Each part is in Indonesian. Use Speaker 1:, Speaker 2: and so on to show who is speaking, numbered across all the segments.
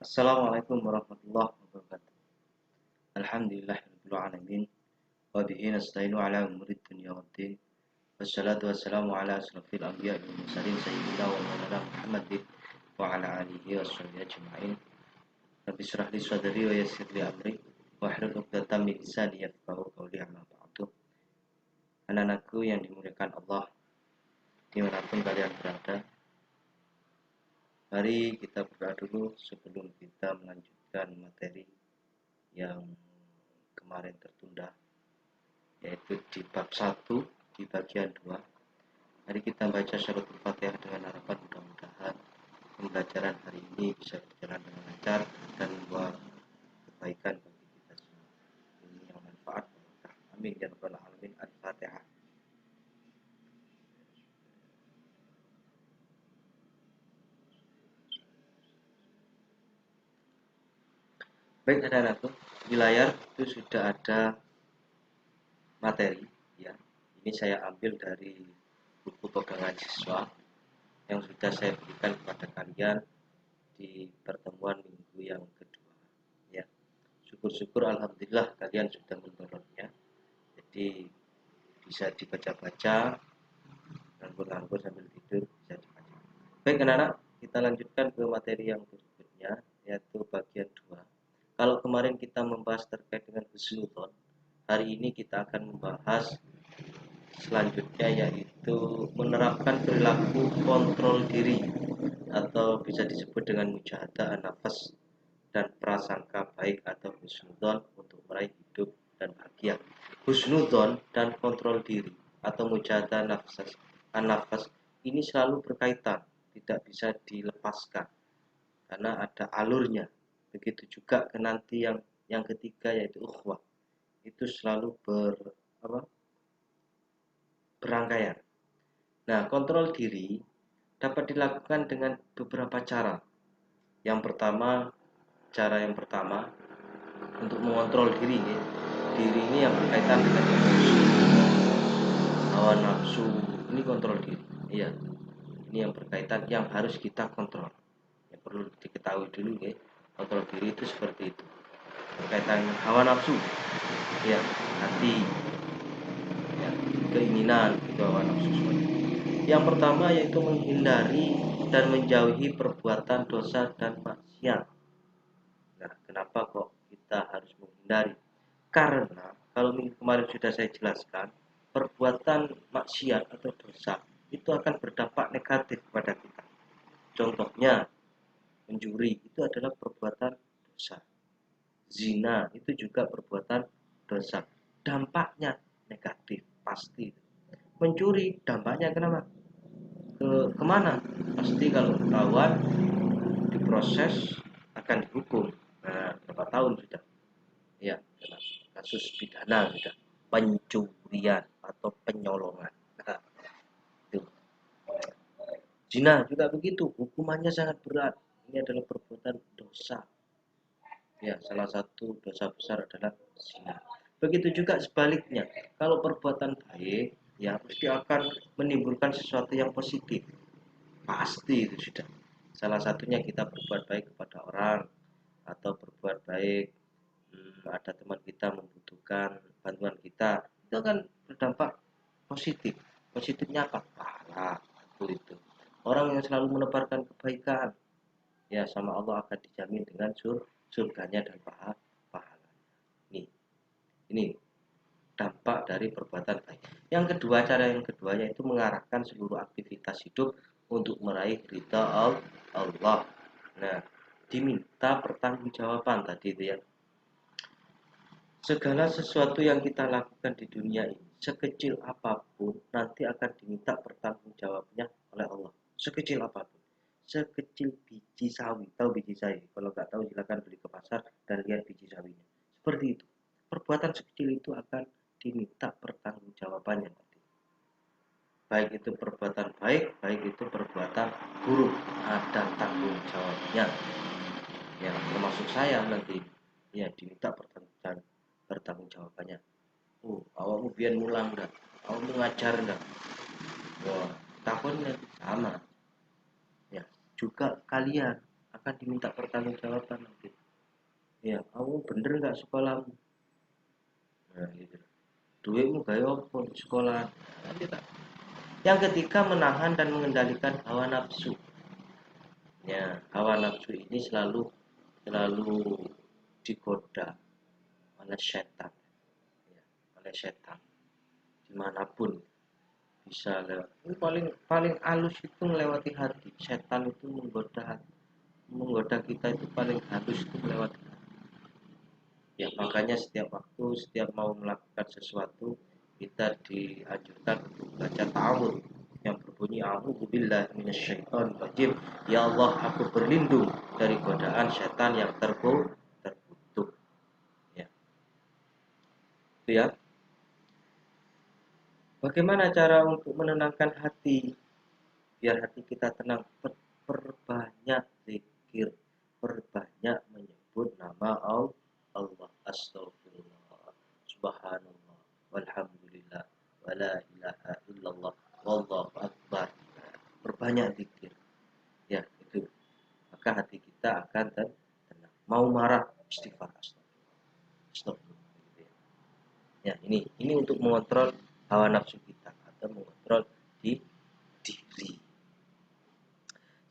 Speaker 1: Assalamualaikum warahmatullahi wabarakatuh. Alhamdulillahirabbil alamin wa bihi nasta'inu ala umurid dunya waddin. Wassalatu wassalamu ala asrofil anbiya'i wal mursalin sayyidina wa maulana Muhammadin wa ala alihi washabihi ajma'in. Rabbi shrah li sadri wa yassir li amri wahlul 'uqdatam min lisani yafqahu qawli amma ba'du. Anak-anakku yang dimuliakan Allah dimanapun kalian berada, mari kita berdoa dulu sebelum kita melanjutkan materi yang kemarin tertunda, yaitu di bab 1 di bagian 2. Mari kita baca suratul Fatihah dengan harapan mudah-mudahan pembelajaran hari ini bisa berjalan dengan lancar dan membawa kebaikan bagi kita semua. Ini yang manfaat. Amin ya rabbal alamin. Al-Fatihah. Baik anak-anakku, di layar itu sudah ada materi ya. Ini saya ambil dari buku pegangan siswa yang sudah saya berikan kepada kalian di pertemuan minggu yang kedua ya. Syukur-syukur alhamdulillah kalian sudah mendownloadnya, jadi bisa dibaca-baca, nganggur-nganggur sambil tidur bisa dibaca. Baik anak-anak, kita lanjutkan ke materi yang berikutnya, yaitu bagian 2. Kalau kemarin kita membahas terkait dengan husnudzon, hari ini kita akan membahas selanjutnya, yaitu menerapkan perilaku kontrol diri atau bisa disebut dengan mujahadah an-nafas dan prasangka baik atau husnudzon untuk meraih hidup dan bahagia. Husnudzon dan kontrol diri atau mujahadah an-nafas ini selalu berkaitan, tidak bisa dilepaskan karena ada alurnya. Begitu juga ke nanti yang ketiga, yaitu ukhwah, itu selalu berangkaian. Nah, kontrol diri dapat dilakukan dengan beberapa cara. Cara yang pertama untuk mengontrol diri ini yang berkaitan dengan emosi, hawa nafsu, ini kontrol diri. Iya, ini yang berkaitan, yang harus kita kontrol. Yang perlu diketahui dulu kontrol diri itu seperti itu. Berkaitan hawa nafsu, ya, hati, ya, keinginan, itu hawa nafsu. Yang pertama yaitu menghindari dan menjauhi perbuatan dosa dan maksiat. Nah, kenapa kok kita harus menghindari? Karena kalau kemarin sudah saya jelaskan, perbuatan maksiat atau dosa itu akan berdampak negatif kepada kita. Contohnya, mencuri itu adalah perbuatan dosa. Zina itu juga perbuatan dosa. Dampaknya negatif pasti. Mencuri dampaknya kenapa? Kemana? Pasti kalau ketahuan diproses akan dihukum. Nah, berapa tahun sudah? Ya, kasus pidana sudah, pencurian atau penyolongan. Nah, itu. Zina juga begitu, hukumannya sangat berat. Ini adalah perbuatan dosa. Ya, salah satu dosa besar adalah zina. Begitu juga sebaliknya, kalau perbuatan baik, ya pasti akan menimbulkan sesuatu yang positif. Pasti itu sudah. Salah satunya kita berbuat baik kepada orang, atau berbuat baik, ada teman kita membutuhkan bantuan kita, itu akan berdampak positif. Positifnya apa? Pahala. Itu. Orang yang selalu menebarkan kebaikan, ya sama Allah akan dijamin dengan surganya dan pahala. Ini dampak dari perbuatan baik. Cara yang kedua yaitu mengarahkan seluruh aktivitas hidup untuk meraih ridha Allah. Nah, diminta pertanggungjawaban tadi itu ya. Segala sesuatu yang kita lakukan di dunia ini, sekecil apapun, nanti akan diminta pertanggungjawabnya oleh Allah. Sekecil apapun. Sekecil biji sawi. Tahu biji sawi? Kalau nggak tahu silakan beli ke pasar dan lihat biji sawinya. Seperti itu. Perbuatan sekecil itu akan diminta pertanggungjawabannya. Baik itu perbuatan baik, baik itu perbuatan buruk, ada tanggung jawabnya. Ya, termasuk saya nanti, ya diminta pertanggungjawabannya. Awakmu biar mulang dah, awakmu ngajar dah. Wah, takutnya sama. Ya, juga kalian akan diminta pertanggungjawaban nanti. Ya, kamu bener nggak sekolahmu? Nah, gitu. Duitmu gaya apa di sekolah? Nanti tak. Yang ketiga, menahan dan mengendalikan hawa nafsu. Ya, hawa nafsu ini selalu digoda oleh setan, ya, oleh setan dimanapun bisa lewat. Ini paling paling halus itu melewati hati. Setan itu menggoda kita itu paling halus itu melewati hati. Ya, makanya setiap waktu, setiap mau melakukan sesuatu, kita dianjurkan untuk baca ta'awudz yang berbunyi a'udzubillahi minasyaitonir rajim. Ya Allah, aku berlindung dari godaan setan yang terkutuk. Ya. Itu ya. Bagaimana cara untuk menenangkan hati biar hati kita tenang? Perbanyak zikir, perbanyak menyebut nama Allah, astagfirullah, subhanallah, walhamdulillah, wala ilaha illallah, wallahu akbar. Perbanyak zikir, ya itu, maka hati kita akan tenang. Mau marah, istighfar, astagfirullah, gitu ya. Ya, ini untuk mengontrol hawa nafsu kita atau mengontrol diri.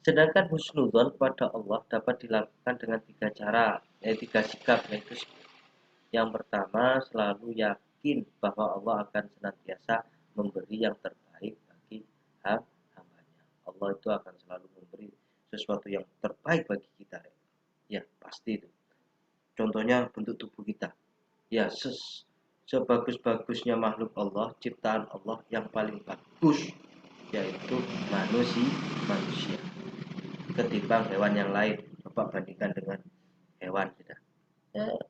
Speaker 1: Sedangkan husnudzon kepada Allah dapat dilakukan dengan 3 cara, tiga sikap, yaitu yang pertama, selalu yakin bahwa Allah akan senantiasa memberi yang terbaik bagi hambanya. Allah itu akan selalu memberi sesuatu yang terbaik bagi kita. Ya, pasti itu. Contohnya bentuk tubuh kita. Ya, sebagus-bagusnya makhluk Allah, ciptaan Allah yang paling bagus yaitu manusia ketimbang hewan yang lain. Coba bandingkan dengan hewan kita,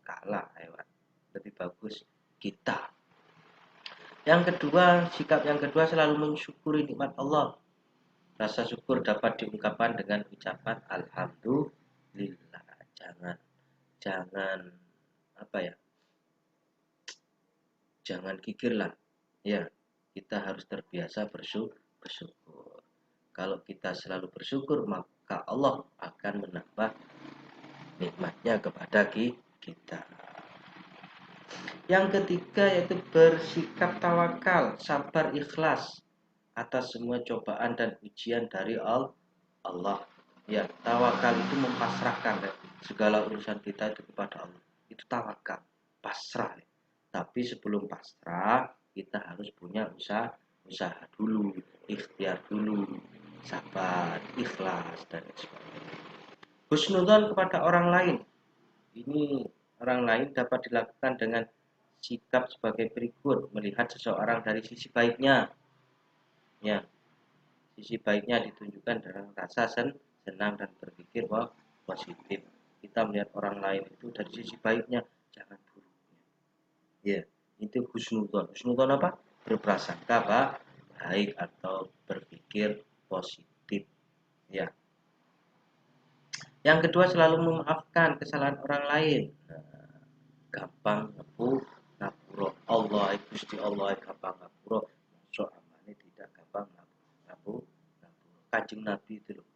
Speaker 1: kalah hewan, lebih bagus kita. Yang kedua, sikap yang kedua, selalu mensyukuri nikmat Allah. Rasa syukur dapat diungkapkan dengan ucapan alhamdulillah. Jangan apa ya, jangan kikir lah ya, kita harus terbiasa bersyukur. Kalau kita selalu bersyukur, maka Allah akan menambah nikmatnya kepada kita. Yang ketiga yaitu bersikap tawakal, sabar, ikhlas atas semua cobaan dan ujian dari Allah. Ya, tawakal itu mempasrahkan segala urusan kita itu kepada Allah. Itu tawakal, pasrah. Tapi sebelum pasrah, kita harus punya usaha dulu, ikhtiar dulu, sabar, ikhlas, dan sebagainya. Husnudzon kepada orang lain. Ini orang lain dapat dilakukan dengan sikap sebagai berikut: melihat seseorang dari sisi baiknya. Ya, sisi baiknya ditunjukkan dengan rasa senang dan berpikir positif. Kita melihat orang lain itu dari sisi baiknya, jangan buruknya. Ya, itu husnudzon. Husnudzon apa? Berprasangka baik atau berpikir positif. Ya. Yang kedua, selalu memaafkan kesalahan orang lain. Gampang ngapura Allah, Gusti Allah gampang ngapura, so amane tidak gampang ngapura. Kanjeng Nabi itu loh,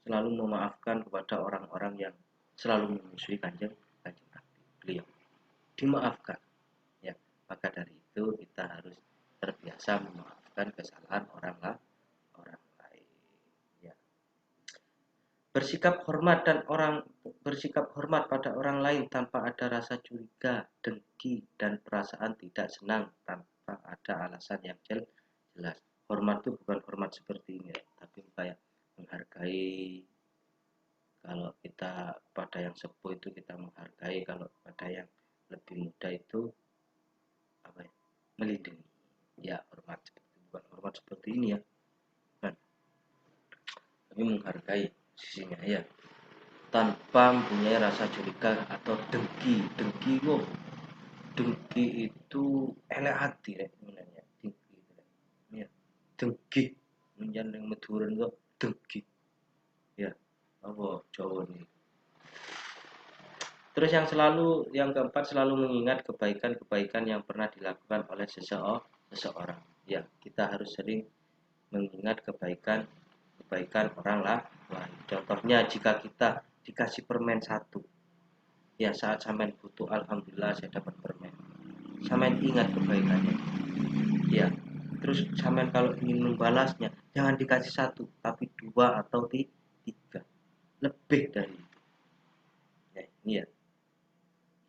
Speaker 1: selalu memaafkan kepada orang-orang yang selalu memusuhi kanjeng Nabi. Beliau dimaafkan. Ya, maka dari itu kita harus terbiasa memaafkan kesalahan orang lain. Ya. Bersikap hormat pada orang lain tanpa ada rasa curiga, dengki, dan perasaan tidak senang tanpa ada alasan yang jelas. Hormat itu bukan hormat seperti ini, tapi kayak menghargai. Kalau kita pada yang sepuh itu kita menghargai, kalau pada yang lebih muda itu apa ya, melindungi. Ya, hormat seperti, bukan hormat seperti ini ya, kan? Tapi menghargai sisinya ya, tanpa mempunyai rasa curiga atau dengki. Dengki itu elek hati rek sebenarnya. Dengki itu ya, dengki menjan yang meduren kok dengki ya, apa Jawa nih. Terus yang keempat, selalu mengingat kebaikan-kebaikan yang pernah dilakukan oleh seseorang. Ya, kita harus sering mengingat kebaikan kebaikan orang lain. Contohnya jika kita dikasih permen satu, ya saat sampean butuh, alhamdulillah saya dapat permen, sampean ingat kebaikannya, ya. Terus sampean kalau ingin membalasnya, jangan dikasih satu, tapi dua atau tiga, lebih dari itu. Ya, ini ya.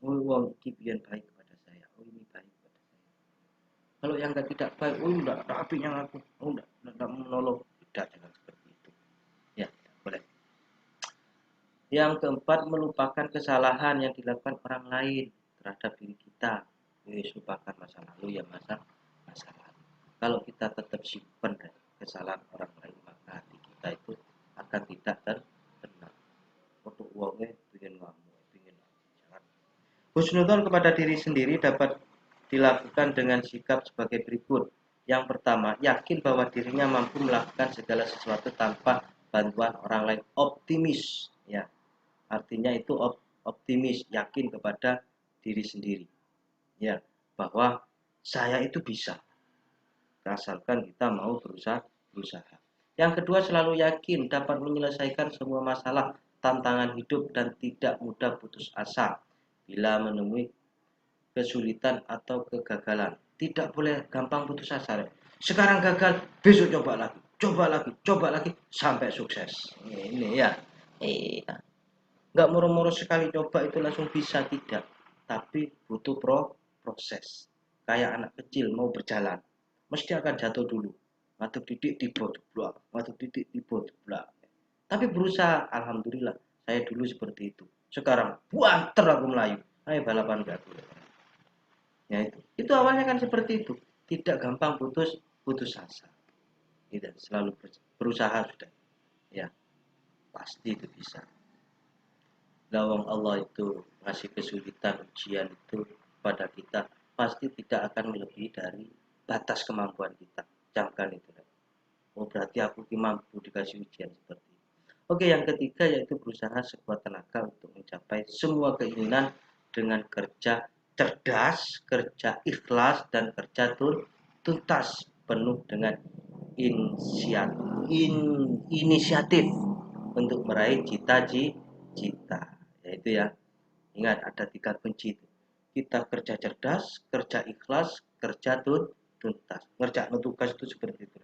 Speaker 1: Oh, wong iki pian baik kepada saya. Oh, ini baik kepada saya. Kalau yang tidak baik, oh enggak apinya aku, oh enggak menolong. Tidak, jangan seperti itu. Ya, boleh. Yang keempat, melupakan kesalahan yang dilakukan orang lain terhadap diri kita. Lupakan masa lalu, ya masa lalu. Kalau kita tetap simpan kesalahan orang lain, maka hati kita itu akan tidak tenang. Untuk uangnya ingin ngamu, ingin jangan. Husnudzon kepada diri sendiri dapat dilakukan dengan sikap sebagai berikut. Yang pertama, yakin bahwa dirinya mampu melakukan segala sesuatu tanpa bantuan orang lain. Optimis, ya. Artinya itu optimis, yakin kepada diri sendiri, ya, bahwa saya itu bisa, asalkan kita mau berusaha. Yang kedua, selalu yakin dapat menyelesaikan semua masalah, tantangan hidup, dan tidak mudah putus asa bila menemui kesulitan atau kegagalan. Tidak boleh gampang putus asa. Sekarang gagal, besok coba lagi sampai sukses. Ini ya. Iya. Nggak murah-murah sekali coba itu langsung bisa, tidak, tapi butuh proses. Kayak anak kecil mau berjalan, mesti akan jatuh dulu, matuk titik tiba jeblak, matuk titik tiba jeblak, tapi berusaha. Alhamdulillah saya dulu seperti itu, sekarang buanter aku melayu. Ayo balapan gak boleh. Ya, itu awalnya kan seperti itu, tidak gampang putus asa, tidak, selalu berusaha sudah, ya, pasti itu bisa. Lawang Allah itu ngasih kesulitan, ujian itu pada kita, pasti tidak akan melebihi dari batas kemampuan kita. Camkan itu. Oh, berarti aku mampu dikasih ujian seperti itu. Oke, yang ketiga yaitu berusaha sekuat tenaga untuk mencapai semua keinginan dengan kerja cerdas, kerja ikhlas, dan kerja tuntas, penuh dengan inisiatif untuk meraih cita-cita. Yaitu ya, ingat ada 3 kunci itu. Kita kerja cerdas, kerja ikhlas, kerja tuntas. Ngerjakan tugas itu seperti itu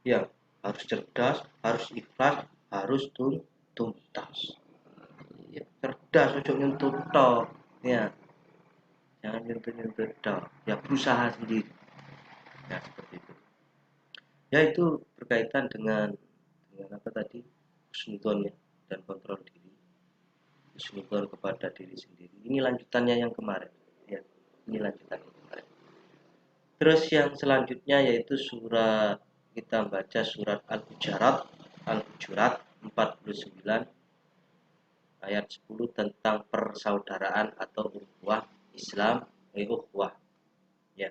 Speaker 1: ya, harus cerdas, harus ikhlas, harus tuntas. Ya, cerdas, ojo nyentuh tok, ya, jangan nyentuh tok, ya, berusaha sendiri, ya, seperti itu. Ya, itu berkaitan dengan apa tadi, husnudzon ya, dan kontrol diri. Husnudzon kepada diri sendiri. Ini lanjutannya yang kemarin, ya. Ini lanjutannya kemarin. Terus yang selanjutnya yaitu surat, kita baca surat Al-Hujurat 49 ayat 10 tentang persaudaraan atau ukhuwah Islam, ukhuwah. Ya.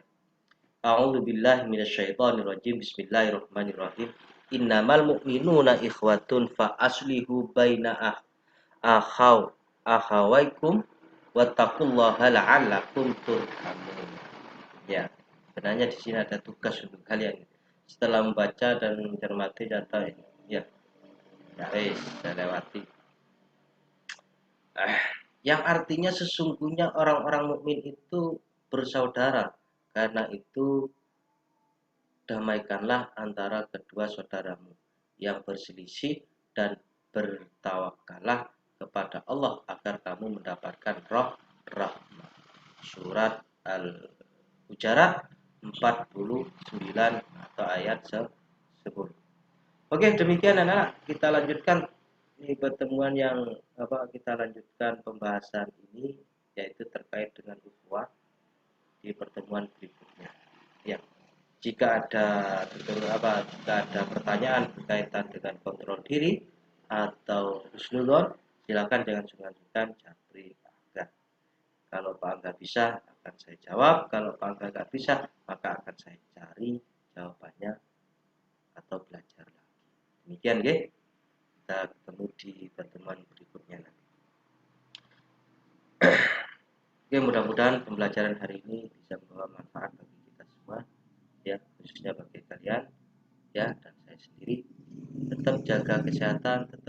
Speaker 1: A'udzubillahi minasyaitonirrajim. Bismillahirrahmanirrahim. Innamal mu'minuna ikhwatun fa aslihu baina akhawaikum wattaqullaha la'allakum turhamun. Ya, sebenarnya di sini ada tugas untuk kalian setelah membaca dan mencermati data ini. Ya, saya lewati. Yang artinya sesungguhnya orang-orang mukmin itu bersaudara, karena itu damaikanlah antara kedua saudaramu yang berselisih dan bertawakallah kepada Allah agar kamu mendapatkan rahmat. Surat Al-Hujurat 49 atau ayat 10. Oke, demikian anak-anak, kita lanjutkan ini pertemuan yang kita lanjutkan pembahasan ini, yaitu terkait dengan ukhuwah di pertemuan berikutnya. Ya. Jika ada pertanyaan berkaitan dengan kontrol diri atau husnudzon, silakan jangan sungkan-sungkan japri Pak Angga. Kalau Pak Angga bisa akan saya jawab, kalau Pak Angga nggak bisa maka akan saya cari jawabannya atau belajar lagi. Demikian ya. Kita ketemu di pertemuan berikutnya nanti. Oke, mudah-mudahan pembelajaran hari ini bisa membawa manfaat bagi kita semua, ya, khususnya bagi kalian, ya, dan saya sendiri. tetap jaga kesehatan, tetap